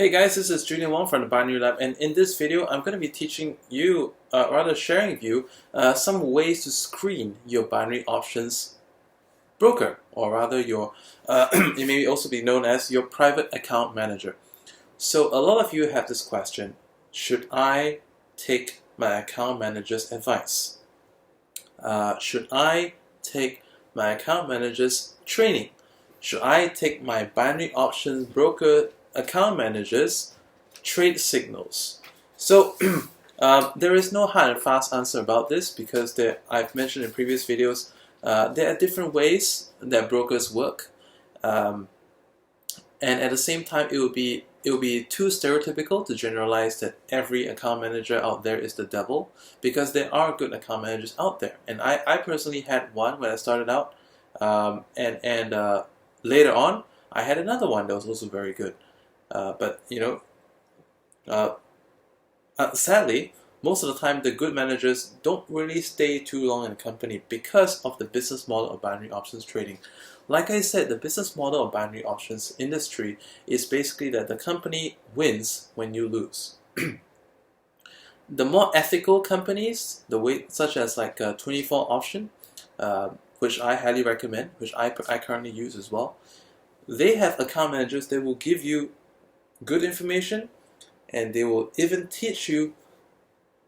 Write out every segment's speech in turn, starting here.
Hey guys, this is Junior Wong from the Binary Lab, and in this video I'm going to be teaching you, rather sharing with you, some ways to screen your binary options broker, or rather your, it may also be known as your private account manager. So a lot of you have this question: should I take my account manager's advice? Should I take my account manager's training? Should I take my binary options broker account managers trade signals? So there is no hard and fast answer about this, because I've mentioned in previous videos there are different ways that brokers work, and at the same time it would be too stereotypical to generalize that every account manager out there is the devil, because there are good account managers out there, and I personally had one when I started out, and later on I had another one that was also very good. But sadly, most of the time the good managers don't really stay too long in a company because of the business model of binary options trading. Like I said, the business model of binary options industry is basically that the company wins when you lose. The more ethical companies, such as like 24 Option, which I highly recommend, which I currently use as well, they have account managers that will give you good information, and they will even teach you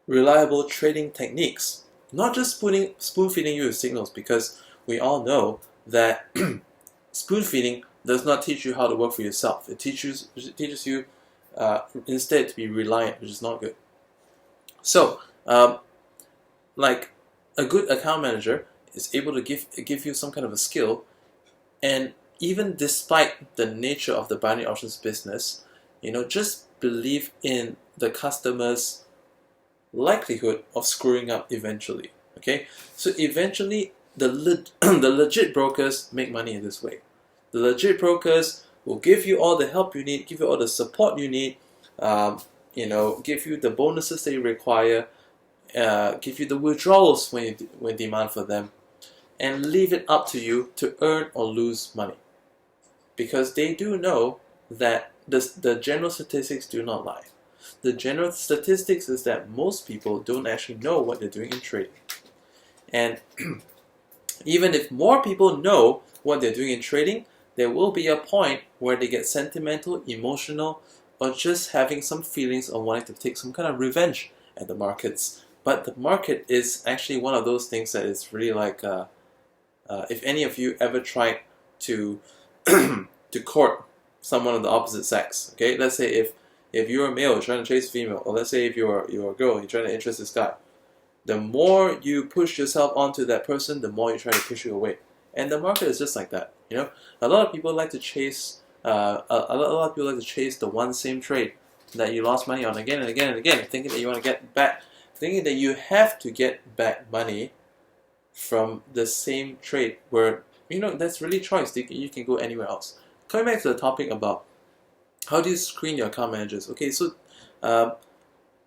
reliable trading techniques, not just spoon-feeding you with signals, because we all know that spoon-feeding does not teach you how to work for yourself. It teaches you instead to be reliant, which is not good. So like a good account manager is able to give you some kind of a skill, and even despite the nature of the binary options business, just believe in the customer's likelihood of screwing up eventually. Okay, so eventually the legit brokers make money in this way. The legit brokers will give you all the help you need, give you all the support you need, give you the bonuses that you require, give you the withdrawals when demand for them, and leave it up to you to earn or lose money, because they do know that the general statistics do not lie. The general statistics is that most people don't actually know what they're doing in trading. And even if more people know what they're doing in trading, there will be a point where they get sentimental, emotional, or just having some feelings of wanting to take some kind of revenge at the markets. But the market is actually one of those things that is really like, if any of you ever tried to to court someone of the opposite sex, okay? Let's say if you're a male, you're trying to chase a female, or let's say if you're a girl, you're trying to interest this guy, the more you push yourself onto that person, the more you try to push you away. And the market is just like that. A lot of people like to chase a lot of people like to chase the one same trade that you lost money on again and again and again, thinking that you want to get back, thinking that you have to get back money from the same trade, where that's really choice. You can go anywhere else. Coming back to the topic about how do you screen your account managers. Okay, so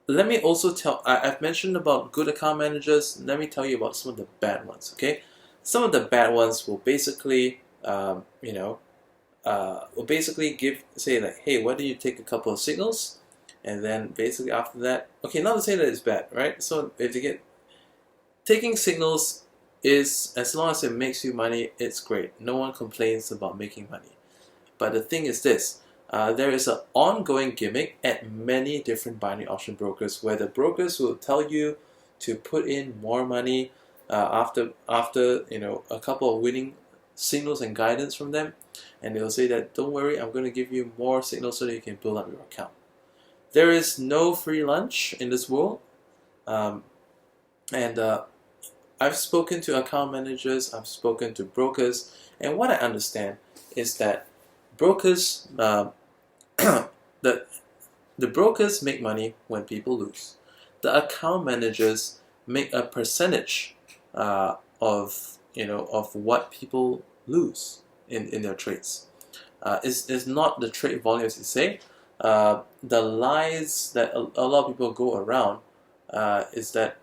let me also I've mentioned about good account managers. Let me tell you about some of the bad ones. Okay, some of the bad ones will basically say like, hey, why don't you take a couple of signals, and then basically after that, okay, not to say that it's bad, right? So if you get taking signals is, as long as it makes you money, it's great. No one complains about making money. But the thing is this, there is an ongoing gimmick at many different binary option brokers, where the brokers will tell you to put in more money after a couple of winning signals and guidance from them, and they'll say that, don't worry, I'm going to give you more signals so that you can build up your account. There is no free lunch in this world, and I've spoken to account managers, I've spoken to brokers, and what I understand is that brokers, the brokers make money when people lose. The account managers make a percentage of what people lose in their trades. It's not the trade volume, as you say. The lies that a lot of people go around is that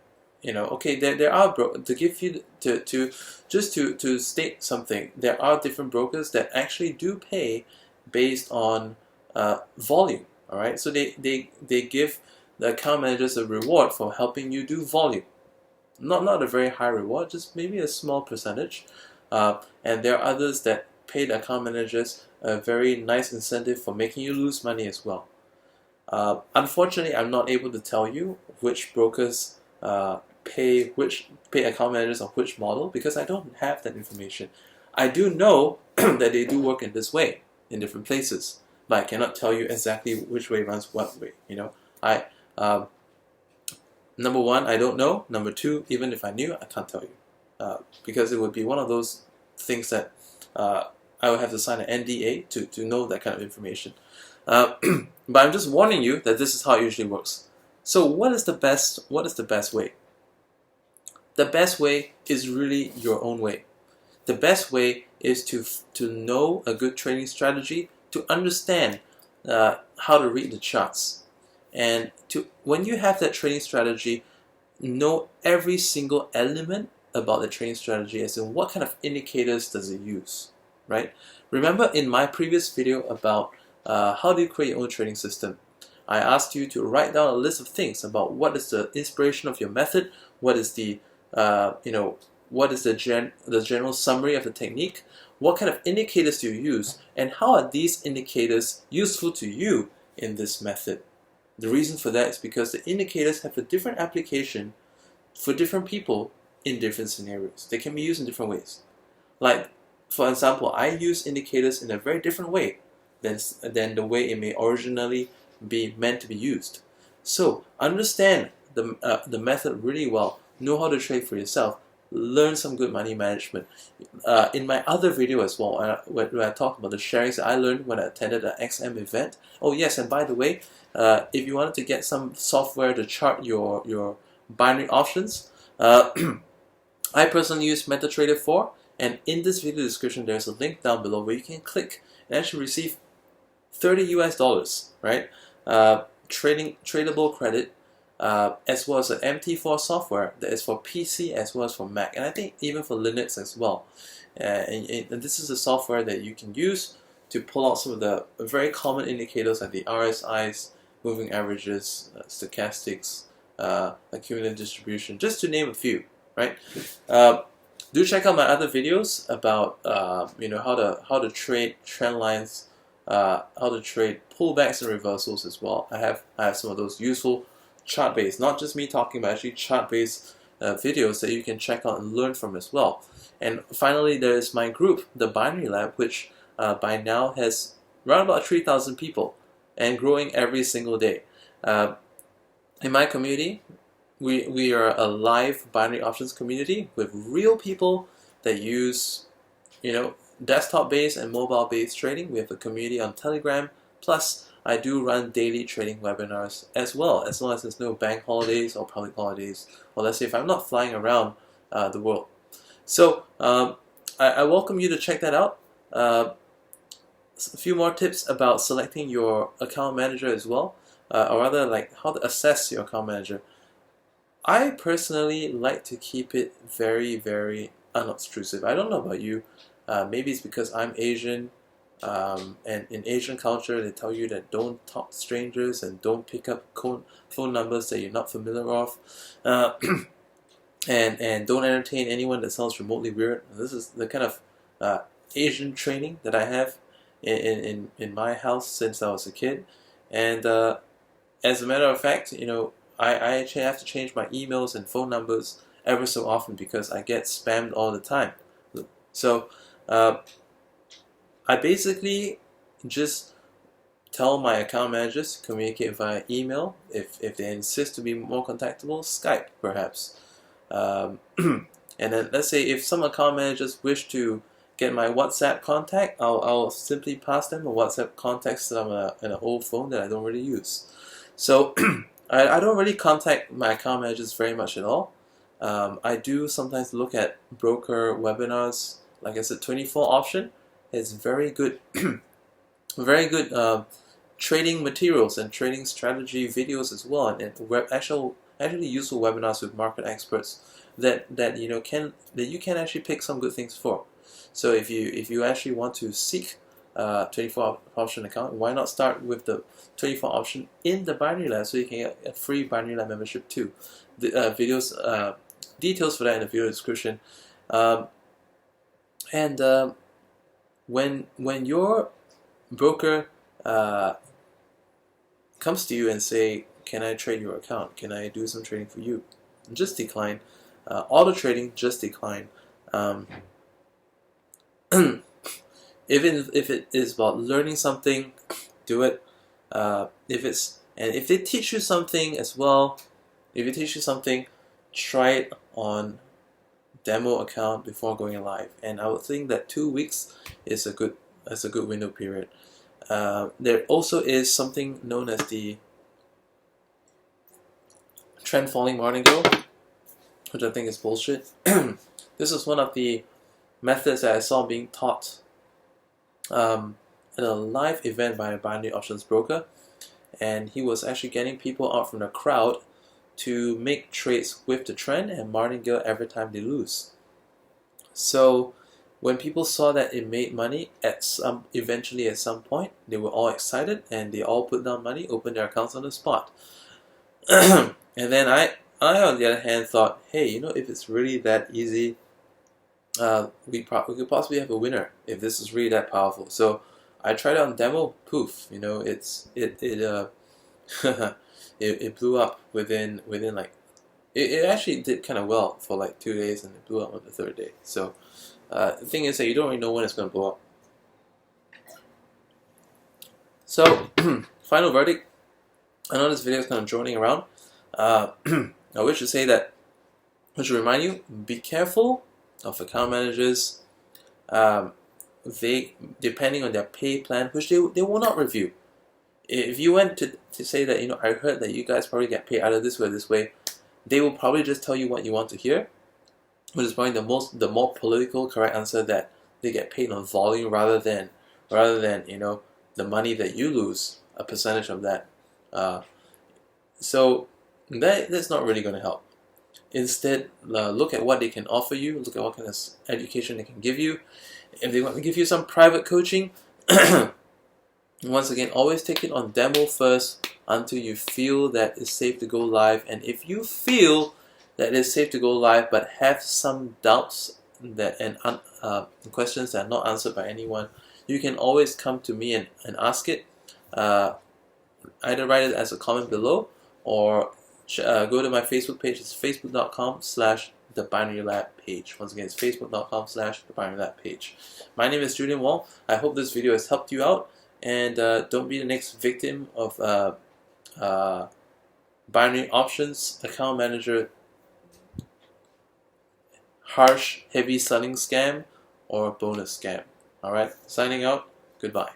okay, there are to give you to state something. There are different brokers that actually do pay based on volume. All right, so they give the account managers a reward for helping you do volume. Not a very high reward, just maybe a small percentage. And there are others that pay the account managers a very nice incentive for making you lose money as well. Unfortunately, I'm not able to tell you which brokers pay account managers on which model because I don't have that information. I do know that they do work in this way in different places, but I cannot tell you exactly which way runs what way. You know, number one, I don't know. Number two, even if I knew, I can't tell you because it would be one of those things that I would have to sign an NDA to know that kind of information. But I'm just warning you that this is how it usually works. So what is the best way? The best way is really your own way. The best way is to know a good trading strategy, to understand how to read the charts, and when you have that trading strategy, know every single element about the trading strategy, as in what kind of indicators does it use, right? Remember in my previous video about how do you create your own trading system, I asked you to write down a list of things about what is the inspiration of your method, what is the what is the general summary of the technique, what kind of indicators do you use, and how are these indicators useful to you in this method. The reason for that is because the indicators have a different application for different people in different scenarios. They can be used in different ways. Like, for example, I use indicators in a very different way than the way it may originally be meant to be used. So understand the method really well. Know how to trade for yourself. Learn some good money management. In my other video as well, when I talk about the sharings that I learned when I attended an XM event. Oh yes, and by the way, if you wanted to get some software to chart your binary options, I personally use MetaTrader 4, and in this video description there's a link down below where you can click and actually receive $30 US, right? Tradable credit, as well as an MT4 software that is for PC as well as for Mac, and I think even for Linux as well. And this is a software that you can use to pull out some of the very common indicators like the RSIs, moving averages, stochastics, accumulative distribution, just to name a few, right? Do check out my other videos about how to trade trend lines, how to trade pullbacks and reversals as well. I have some of those useful chart-based, not just me talking, but actually chart-based videos that you can check out and learn from as well. And finally, there is my group, the Binary Lab, which by now has around about 3,000 people and growing every single day. In my community, we are a live binary options community with real people that use, desktop-based and mobile-based trading. We have a community on Telegram. Plus, I do run daily trading webinars as well, as long as there's no bank holidays or public holidays, or let's say if I'm not flying around the world. So I welcome you to check that out. A few more tips about selecting your account manager as well, or rather like how to assess your account manager. I personally like to keep it very, very unobtrusive. I don't know about you. Maybe it's because I'm Asian, and in Asian culture they tell you that don't talk to strangers and don't pick up phone numbers that you're not familiar with, and don't entertain anyone that sounds remotely weird. This is the kind of Asian training that I have in my house since I was a kid, and as a matter of fact, I actually have to change my emails and phone numbers ever so often because I get spammed all the time. So I basically just tell my account managers to communicate via email. If they insist to be more contactable, Skype perhaps. And then let's say if some account managers wish to get my WhatsApp contact, I'll simply pass them a WhatsApp contact that I'm in an old phone that I don't really use. So I don't really contact my account managers very much at all. I do sometimes look at broker webinars. Like I said, 24 option is very good, very good trading materials and trading strategy videos as well, and actually useful webinars with market experts that you can actually pick some good things for. So if you actually want to seek 24 option account, why not start with the 24 option in the Binary Lab so you can get a free Binary Lab membership too. The details for that in the video description. When your broker comes to you and say, can I trade your account? Can I do some trading for you? Just decline. Auto trading, just decline. Even if it is about learning something, do it. If they teach you something as well, if they teach you something, try it on demo account before going live. And I would think that 2 weeks is a good window period. There also is something known as the trend following martingale, which I think is bullshit. This is one of the methods that I saw being taught at a live event by a binary options broker, and he was actually getting people out from the crowd to make trades with the trend and martingale every time they lose. So when people saw that it made money eventually at some point, they were all excited and they all put down money, opened their accounts on the spot. And then I on the other hand thought, hey, if it's really that easy, we could possibly have a winner if this is really that powerful. So I tried it on demo. Poof, it blew up within like it actually did kind of well for like 2 days, and it blew up on the 3rd day. So the thing is that you don't really know when it's going to blow up. So final verdict. I know this video is kind of droning around. I wish to say that, I should remind you, be careful of account managers. They, depending on their pay plan, which they will not review. If you went to say that, I heard that you guys probably get paid either this way or this way, they will probably just tell you what you want to hear, which is probably the more political correct answer, that they get paid on volume rather than the money that you lose, a percentage of that. So that's not really going to help. Instead, look at what they can offer you, look at what kind of education they can give you. If they want to give you some private coaching, once again, always take it on demo first until you feel that it's safe to go live. And if you feel that it's safe to go live but have some doubts and questions that are not answered by anyone, you can always come to me and ask it. Either write it as a comment below, or go to my Facebook page. It's facebook.com/thebinarylab page. Once again, it's facebook.com/thebinarylab page. My name is Julian Wong. I hope this video has helped you out, and don't be the next victim of binary options account manager harsh heavy selling scam or bonus scam. Alright, signing out. Goodbye.